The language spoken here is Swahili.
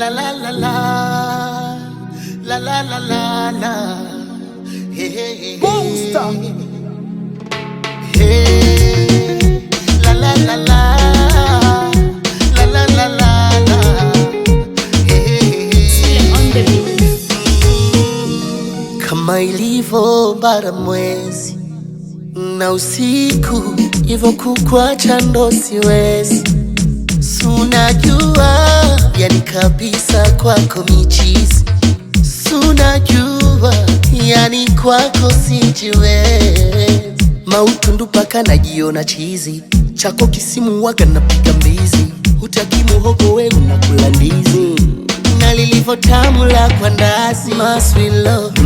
La la la la, la la la la la, hey hey hey, Monster. hey, la la la la, la la la la la, hey hey On the beat. kama ilivyo bara mwezi na usiku hivyo kukuacha ndo siwezi. Sunajua yani kabisa kwako michizi, sunajua yani kwako sijiwezi. Mautundu paka najiona chizi, chako kisimu waga napiga mbizi. Hutaki muhogo we unakula ndizi, na lilivyo tamu la kwa ndazi. My sweet love,